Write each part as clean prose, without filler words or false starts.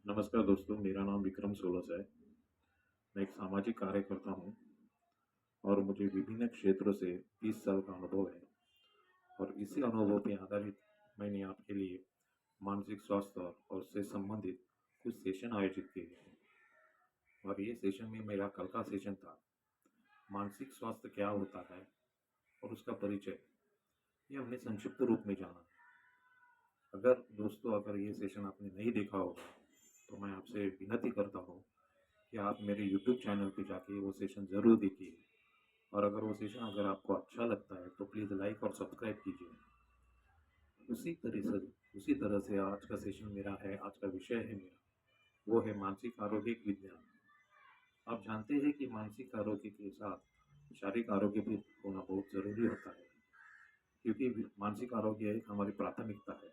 नमस्कार दोस्तों, मेरा नाम विक्रम सोलस है। मैं एक सामाजिक कार्यकर्ता हूँ और मुझे विभिन्न क्षेत्रों से 30 साल का अनुभव है। और इसी अनुभव पे आधारित मैंने आपके लिए मानसिक स्वास्थ्य और उससे संबंधित कुछ सेशन आयोजित किए हैं। और ये सेशन में मेरा कल का सेशन था, मानसिक स्वास्थ्य क्या होता है और उसका परिचय। ये हमने संक्षिप्त रूप में जाना। अगर दोस्तों, अगर ये सेशन आपने नहीं देखा होगा तो मैं आपसे विनती करता हूँ कि आप मेरे यूट्यूब चैनल पे जाके वो सेशन ज़रूर देखिए। और अगर वो सेशन अगर आपको अच्छा लगता है तो प्लीज़ लाइक और सब्सक्राइब कीजिए। उसी तरह से आज का सेशन मेरा है, आज का विषय है मेरा, वो है मानसिक आरोग्य विज्ञान। आप जानते हैं कि मानसिक आरोग्य के साथ शारीरिक आरोग्य भी होना बहुत ज़रूरी होता है, क्योंकि मानसिक आरोग्य एक हमारी प्राथमिकता है।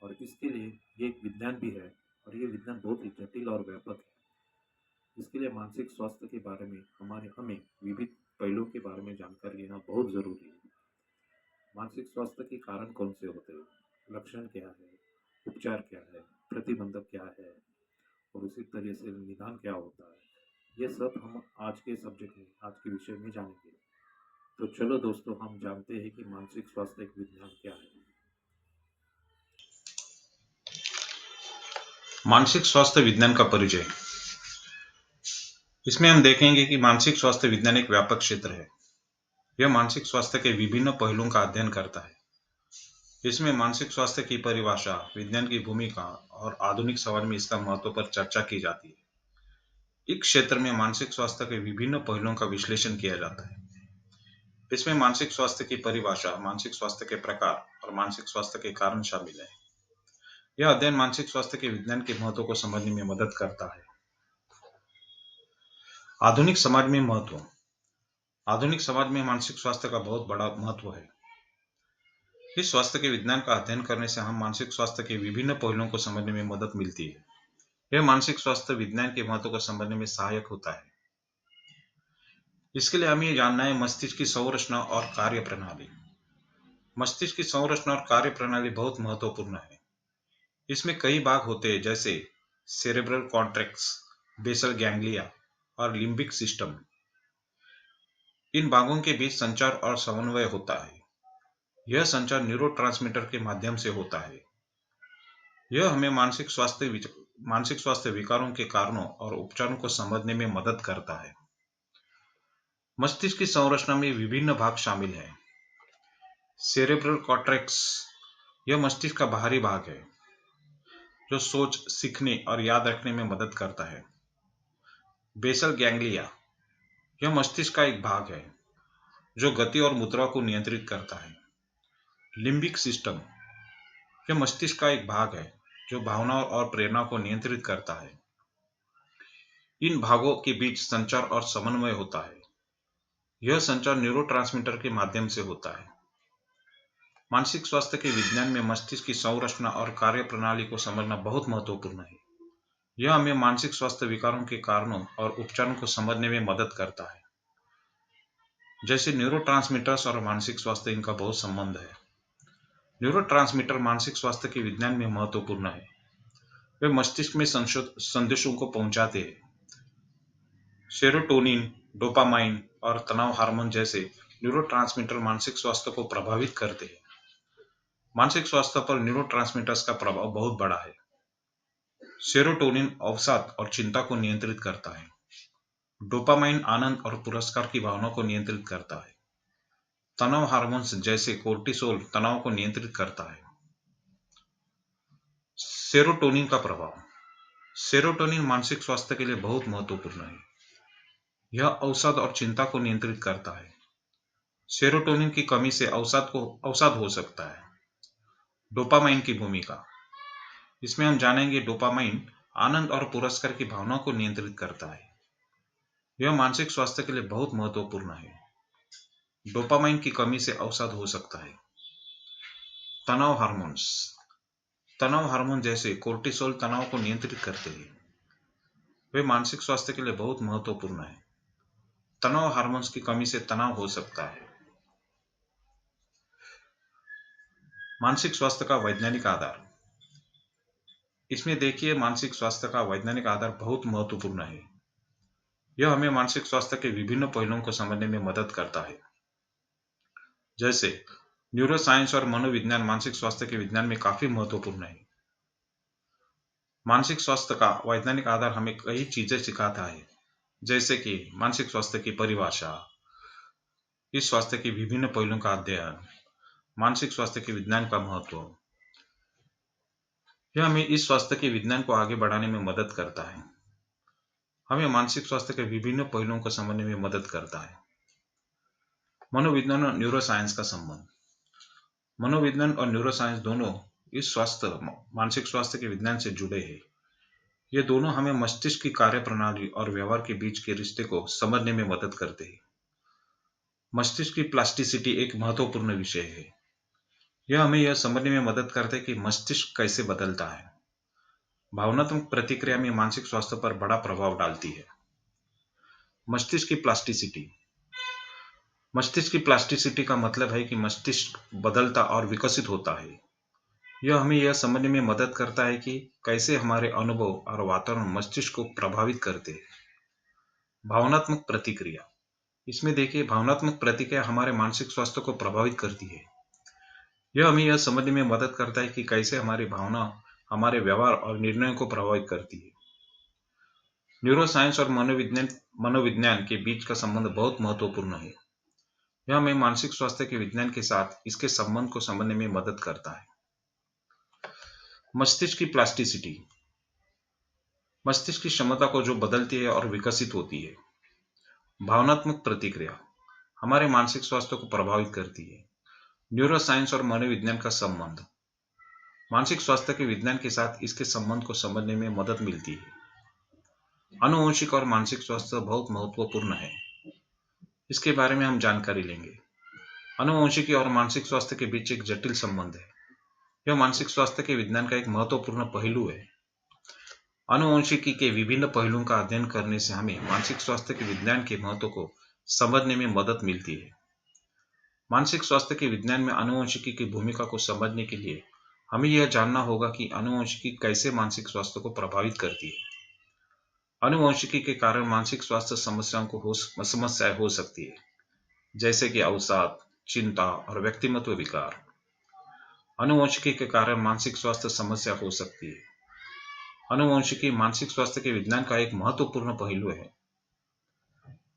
और इसके लिए ये एक विज्ञान भी है, और ये विज्ञान बहुत ही जटिल और व्यापक है। इसके लिए मानसिक स्वास्थ्य के बारे में हमें विविध पहलुओं के बारे में जानकारी लेना बहुत ज़रूरी है। मानसिक स्वास्थ्य के कारण कौन से होते हैं, लक्षण क्या है, उपचार क्या है, प्रतिबंधक क्या है, और उसी तरह से निदान क्या होता है, ये सब हम आज के सब्जेक्ट में, आज के विषय में जानेंगे। तो चलो दोस्तों, हम जानते हैं कि मानसिक स्वास्थ्य एक विज्ञान क्या है। मानसिक स्वास्थ्य विज्ञान का परिचय। इसमें हम देखेंगे कि मानसिक स्वास्थ्य विज्ञान एक व्यापक क्षेत्र है। यह मानसिक स्वास्थ्य के विभिन्न पहलुओं का अध्ययन करता है। इसमें मानसिक स्वास्थ्य की परिभाषा, विज्ञान की भूमिका और आधुनिक समाज में इसका महत्व पर चर्चा की जाती है। इस क्षेत्र में मानसिक स्वास्थ्य के विभिन्न पहलुओं का विश्लेषण किया जाता है। इसमें मानसिक स्वास्थ्य की परिभाषा, मानसिक स्वास्थ्य के प्रकार और मानसिक स्वास्थ्य के कारण शामिल है। यह अध्ययन मानसिक स्वास्थ्य के विज्ञान के महत्व को समझने में मदद करता है। आधुनिक समाज में महत्व। आधुनिक समाज में मानसिक स्वास्थ्य का बहुत बड़ा महत्व है। इस स्वास्थ्य के विज्ञान का अध्ययन करने से हम मानसिक स्वास्थ्य के विभिन्न पहलुओं को समझने में मदद मिलती है। यह मानसिक स्वास्थ्य विज्ञान के महत्व को समझने में सहायक होता है। इसके लिए हमें यह जानना है मस्तिष्क की संरचना और कार्य प्रणाली। मस्तिष्क की संरचना और कार्य प्रणाली बहुत महत्वपूर्ण है। इसमें कई भाग होते हैं, जैसे सेरेब्रल कॉर्टेक्स, बेसल गैंग्लिया और लिम्बिक सिस्टम। इन भागों के बीच संचार और समन्वय होता है। यह संचार न्यूरोट्रांसमीटर के माध्यम से होता है। यह हमें मानसिक स्वास्थ्य विकारों के कारणों और उपचारों को समझने में मदद करता है। मस्तिष्क की संरचना में विभिन्न भाग शामिल हैं। सेरेब्रल कॉर्टेक्स, यह मस्तिष्क का बाहरी भाग है जो सोच, सीखने और याद रखने में मदद करता है। बेसल गैंग्लिया, यह मस्तिष्क का एक भाग है जो गति और मुद्रा को नियंत्रित करता है। लिम्बिक सिस्टम, यह मस्तिष्क का एक भाग है जो भावनाओं और प्रेरणा को नियंत्रित करता है। इन भागों के बीच संचार और समन्वय होता है। यह संचार न्यूरोट्रांसमीटर के माध्यम से होता है। मानसिक स्वास्थ्य के विज्ञान में मस्तिष्क की संरचना और कार्य प्रणाली को समझना बहुत महत्वपूर्ण है। यह हमें मानसिक स्वास्थ्य विकारों के कारणों और उपचारों को समझने में मदद करता है। जैसे न्यूरोट्रांसमीटर्स और मानसिक स्वास्थ्य, इनका बहुत संबंध है। न्यूरोट्रांसमीटर मानसिक स्वास्थ्य के विज्ञान में महत्वपूर्ण है। वे मस्तिष्क में संदेशों को पहुंचाते हैं। सेरोटोनिन, डोपामाइन और तनाव हार्मोन जैसे न्यूरोट्रांसमीटर मानसिक स्वास्थ्य को प्रभावित करते हैं। मानसिक स्वास्थ्य पर न्यूरोट्रांसमीटर्स का प्रभाव बहुत बड़ा है। सेरोटोनिन अवसाद और चिंता को नियंत्रित करता है। डोपामाइन आनंद और पुरस्कार की भावना को नियंत्रित करता है। तनाव हार्मोन्स जैसे कोर्टिसोल तनाव को नियंत्रित करता है। सेरोटोनिन का प्रभाव। सेरोटोनिन मानसिक स्वास्थ्य के लिए बहुत महत्वपूर्ण है। यह अवसाद और चिंता को नियंत्रित करता है। सेरोटोनिन की कमी से अवसाद हो सकता है। डोपामाइन की भूमिका। इसमें हम जानेंगे डोपामाइन आनंद और पुरस्कार की भावना को नियंत्रित करता है। यह मानसिक स्वास्थ्य के लिए बहुत महत्वपूर्ण है। डोपामाइन की कमी से अवसाद हो सकता है। तनाव हार्मोन्स। तनाव हार्मोन जैसे कोर्टिसोल तनाव को नियंत्रित करते हैं। वे मानसिक स्वास्थ्य के लिए बहुत महत्वपूर्ण है। तनाव हार्मोन्स की कमी से तनाव हो सकता है। मानसिक स्वास्थ्य का वैज्ञानिक आधार। इसमें देखिए मानसिक स्वास्थ्य का वैज्ञानिक आधार बहुत महत्वपूर्ण है। यह हमें मानसिक स्वास्थ्य के विभिन्न पहलुओं को समझने में मदद करता है। जैसे न्यूरोसाइंस और मनोविज्ञान मानसिक स्वास्थ्य के विज्ञान में काफी महत्वपूर्ण है। मानसिक स्वास्थ्य का वैज्ञानिक आधार हमें कई चीजें सिखाता है, जैसे कि मानसिक स्वास्थ्य की परिभाषा, इस स्वास्थ्य के विभिन्न पहलुओं का अध्ययन, मानसिक स्वास्थ्य के विज्ञान का महत्व। यह हमें इस स्वास्थ्य के विज्ञान को आगे बढ़ाने में मदद करता है। हमें मानसिक स्वास्थ्य के विभिन्न पहलुओं को समझने में मदद करता है। मनोविज्ञान और न्यूरोसाइंस का संबंध। मनोविज्ञान और न्यूरोसाइंस दोनों इस मानसिक स्वास्थ्य के विज्ञान से जुड़े हैं। ये दोनों हमें मस्तिष्क की कार्यप्रणाली और व्यवहार के बीच के रिश्ते को समझने में मदद करते हैं। मस्तिष्क की प्लास्टिसिटी एक महत्वपूर्ण विषय है। यह हमें यह समझने में मदद करता है कि मस्तिष्क कैसे बदलता है। भावनात्मक प्रतिक्रिया में मानसिक स्वास्थ्य पर बड़ा प्रभाव डालती है। मस्तिष्क की प्लास्टिसिटी। मस्तिष्क की प्लास्टिसिटी का मतलब है कि मस्तिष्क बदलता और विकसित होता है। यह हमें यह समझने में मदद करता है कि कैसे हमारे अनुभव और वातावरण मस्तिष्क को प्रभावित करते हैं। भावनात्मक प्रतिक्रिया। इसमें देखिए भावनात्मक प्रतिक्रिया हमारे मानसिक स्वास्थ्य को प्रभावित करती है। यह हमें यह समझने में मदद करता है कि कैसे हमारी भावना हमारे व्यवहार और निर्णयों को प्रभावित करती है। न्यूरोसाइंस और मनोविज्ञान के बीच का संबंध बहुत महत्वपूर्ण है। यह हमें मानसिक स्वास्थ्य के विज्ञान के साथ इसके संबंध को समझने में मदद करता है। मस्तिष्क की प्लास्टिसिटी। मस्तिष्क की क्षमता को जो बदलती है और विकसित होती है। भावनात्मक प्रतिक्रिया हमारे मानसिक स्वास्थ्य को प्रभावित करती है। न्यूरोसाइंस और मनोविज्ञान का संबंध। मानसिक स्वास्थ्य के विज्ञान के साथ इसके संबंध को समझने में मदद मिलती है। आनुवंशिक और मानसिक स्वास्थ्य बहुत महत्वपूर्ण है। इसके बारे में हम जानकारी लेंगे। आनुवंशिकी और मानसिक स्वास्थ्य के बीच एक जटिल संबंध है। यह मानसिक स्वास्थ्य के विज्ञान का एक महत्वपूर्ण पहलू है। आनुवंशिकी के विभिन्न पहलुओं का अध्ययन करने से हमें मानसिक स्वास्थ्य के विज्ञान के महत्व को समझने में मदद मिलती है। मानसिक स्वास्थ्य के विज्ञान में आनुवंशिकी की भूमिका को समझने के लिए हमें यह जानना होगा कि आनुवंशिकी कैसे मानसिक स्वास्थ्य को प्रभावित करती है। आनुवंशिकी के कारण मानसिक स्वास्थ्य समस्याएं हो सकती है, जैसे कि अवसाद, चिंता और व्यक्तिमत्व विकार। आनुवंशिकी के कारण मानसिक स्वास्थ्य समस्या हो सकती है। आनुवंशिकी मानसिक स्वास्थ्य के विज्ञान का एक महत्वपूर्ण पहलू है।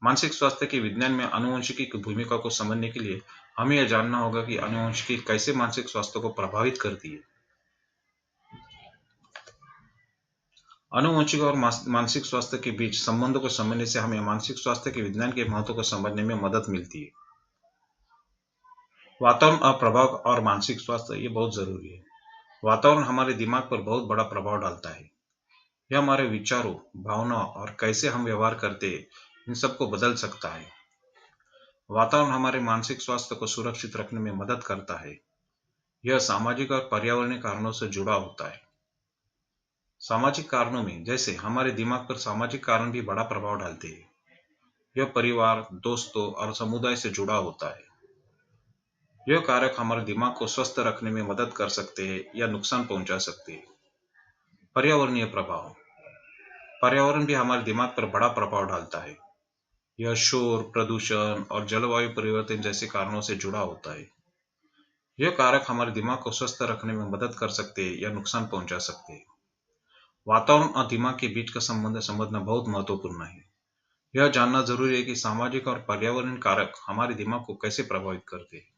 मानसिक स्वास्थ्य के विज्ञान में आनुवंशिकी की भूमिका को समझने के लिए हमें यह जानना होगा कि आनुवंशिकी कैसे मानसिक स्वास्थ्य को प्रभावित करती है। आनुवंशिक और मानसिक स्वास्थ्य के बीच संबंधों को समझने से हमें मानसिक स्वास्थ्य के विज्ञान के महत्व को समझने में मदद मिलती है। वातावरण और प्रभाव और मानसिक स्वास्थ्य ये बहुत जरूरी है। वातावरण हमारे दिमाग पर बहुत बड़ा प्रभाव डालता है। यह हमारे विचारों, भावनाओं और कैसे हम व्यवहार करते हैं इन सबको बदल सकता है। वातावरण हमारे मानसिक स्वास्थ्य को सुरक्षित रखने में मदद करता है। यह सामाजिक और पर्यावरणीय कारणों से जुड़ा होता है। सामाजिक कारणों में जैसे हमारे दिमाग पर सामाजिक कारण भी बड़ा प्रभाव डालते हैं। यह परिवार, दोस्तों और समुदाय से जुड़ा होता है। यह कारक हमारे दिमाग को स्वस्थ रखने में मदद कर सकते हैं या नुकसान पहुंचा सकते हैं। पर्यावरणीय प्रभाव। पर्यावरण भी हमारे दिमाग पर बड़ा प्रभाव डालता है। यह शोर, प्रदूषण और जलवायु परिवर्तन जैसे कारणों से जुड़ा होता है। यह कारक हमारे दिमाग को स्वस्थ रखने में मदद कर सकते हैं या नुकसान पहुंचा सकते हैं। वातावरण और दिमाग के बीच का संबंध समझना बहुत महत्वपूर्ण है। यह जानना जरूरी है कि सामाजिक और पर्यावरणीय कारक हमारे दिमाग को कैसे प्रभावित करते हैं।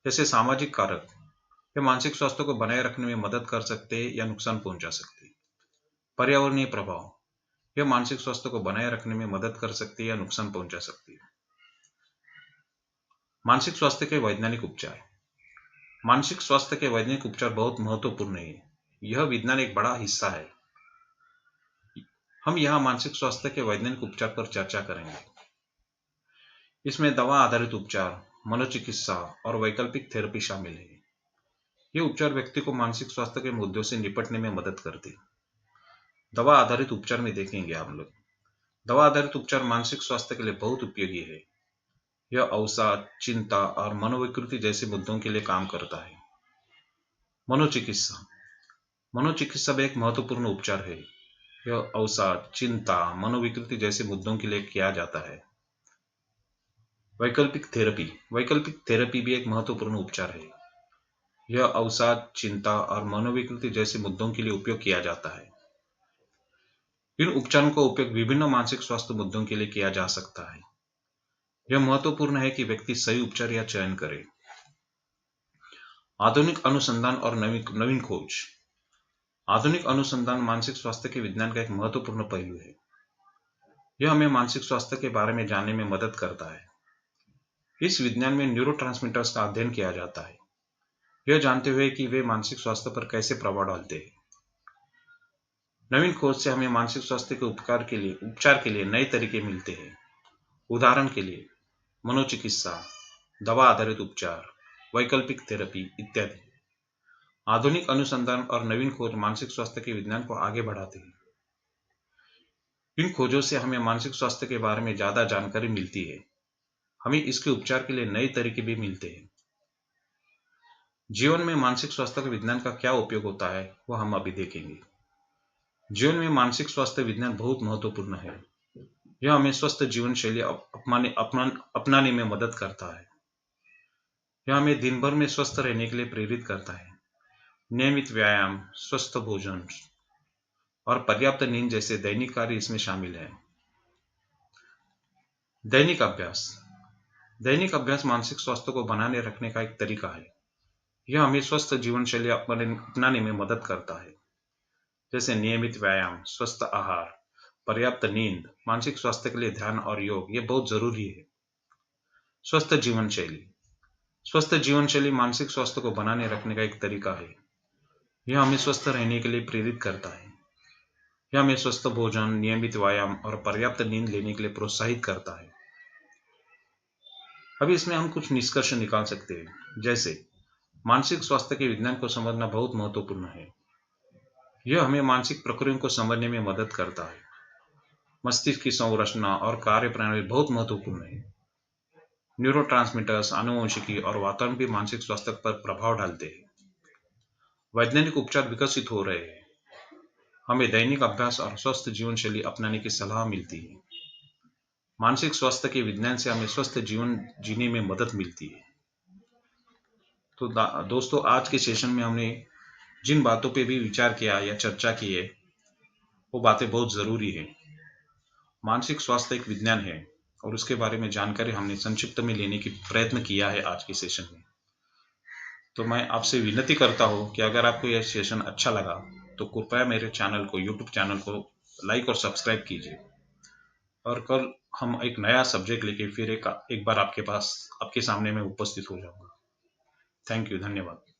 जैसे सामाजिक कारक यह मानसिक स्वास्थ्य को बनाए रखने में मदद कर सकते हैं या नुकसान पहुंचा सकते हैं। पर्यावरणीय प्रभाव यह मानसिक स्वास्थ्य को बनाए रखने में मदद कर सकती है या नुकसान पहुंचा सकती है। मानसिक स्वास्थ्य के वैज्ञानिक उपचार। मानसिक स्वास्थ्य के वैज्ञानिक उपचार बहुत महत्वपूर्ण है। यह विज्ञान एक बड़ा हिस्सा है। हम यहाँ मानसिक स्वास्थ्य के वैज्ञानिक उपचार पर चर्चा करेंगे। इसमें दवा आधारित उपचार, मनोचिकित्सा और वैकल्पिक थेरेपी शामिल है। ये उपचार व्यक्ति को मानसिक स्वास्थ्य के मुद्दों से निपटने में मदद करते हैं। दवा आधारित उपचार में देखेंगे हम लोग। दवा आधारित उपचार मानसिक स्वास्थ्य के लिए बहुत उपयोगी है। यह अवसाद, चिंता और मनोविकृति जैसे मुद्दों के लिए काम करता है। मनोचिकित्सा मनोचिकित्सा भी एक महत्वपूर्ण उपचार है। यह अवसाद, चिंता, मनोविकृति जैसे मुद्दों के लिए किया जाता है। वैकल्पिक थेरेपी भी एक महत्वपूर्ण उपचार है। यह अवसाद, चिंता और मनोविकृति जैसे मुद्दों के लिए उपयोग किया जाता है। इन उपचारों का उपयोग विभिन्न मानसिक स्वास्थ्य मुद्दों के लिए किया जा सकता है। यह महत्वपूर्ण है कि व्यक्ति सही उपचार या चयन करे। आधुनिक अनुसंधान और नवीन खोज। आधुनिक अनुसंधान मानसिक स्वास्थ्य के विज्ञान का एक महत्वपूर्ण पहलू है। यह हमें मानसिक स्वास्थ्य के बारे में जानने में मदद करता है। इस विज्ञान में न्यूरोट्रांसमीटर्स का अध्ययन किया जाता है, यह जानते हुए कि वे मानसिक स्वास्थ्य पर कैसे प्रभाव डालते हैं। नवीन खोज से हमें मानसिक स्वास्थ्य के उपचार के लिए नए तरीके मिलते हैं। उदाहरण के लिए मनोचिकित्सा, दवा आधारित उपचार, वैकल्पिक थेरेपी इत्यादि। आधुनिक अनुसंधान और नवीन खोज मानसिक स्वास्थ्य के विज्ञान को आगे बढ़ाते हैं। इन खोजों से हमें मानसिक स्वास्थ्य के बारे में ज्यादा जानकारी मिलती है। हमें इसके उपचार के लिए नए तरीके भी मिलते हैं। जीवन में मानसिक स्वास्थ्य के विज्ञान का क्या उपयोग होता है, वह हम अभी देखेंगे। जीवन में मानसिक स्वास्थ्य विज्ञान बहुत महत्वपूर्ण है। यह हमें स्वस्थ जीवन शैली अपनाने में मदद करता है। यह हमें दिन भर में स्वस्थ रहने के लिए प्रेरित करता है। नियमित व्यायाम, स्वस्थ भोजन और पर्याप्त नींद जैसे दैनिक कार्य इसमें शामिल है। दैनिक अभ्यास मानसिक स्वास्थ्य को बनाने रखने का एक तरीका है। यह हमें स्वस्थ जीवन शैली अपनाने में मदद करता है, जैसे नियमित व्यायाम, स्वस्थ आहार, पर्याप्त नींद, मानसिक स्वास्थ्य के लिए ध्यान और योग, ये बहुत जरूरी है। स्वस्थ जीवन शैली मानसिक स्वास्थ्य को बनाने रखने का एक तरीका है। यह हमें स्वस्थ रहने के लिए प्रेरित करता है। यह हमें स्वस्थ भोजन, नियमित व्यायाम और पर्याप्त नींद लेने के लिए प्रोत्साहित करता है। अभी इसमें हम कुछ निष्कर्ष निकाल सकते हैं, जैसे मानसिक स्वास्थ्य के विज्ञान को समझना बहुत महत्वपूर्ण है। यह हमें मानसिक प्रक्रियाओं को समझने में मदद करता है। मस्तिष्क की संरचना और कार्य प्रणाली बहुत महत्वपूर्ण है। न्यूरोट्रांसमीटर्स, आनुवंशिकी और वातावरण भी मानसिक स्वास्थ्य पर प्रभाव डालते हैं। वैज्ञानिक उपचार विकसित हो रहे हैं। हमें दैनिक अभ्यास और स्वस्थ जीवन शैली अपनाने की सलाह मिलती है। मानसिक स्वास्थ्य के विज्ञान से हमें स्वस्थ जीवन जीने में मदद मिलती है। तो दोस्तों, आज के सेशन में हमने जिन बातों पे भी विचार किया या चर्चा की है, वो बातें बहुत जरूरी है। मानसिक स्वास्थ्य एक विज्ञान है और उसके बारे में जानकारी हमने संक्षिप्त में लेने की प्रयत्न किया है आज के सेशन में। तो मैं आपसे विनती करता हूँ कि अगर आपको यह सेशन अच्छा लगा तो कृपया मेरे चैनल को, यूट्यूब चैनल को लाइक और सब्सक्राइब कीजिए। और कल हम एक नया सब्जेक्ट लेके फिर एक बार आपके सामने में उपस्थित हो जाऊंगा। थैंक यू, धन्यवाद।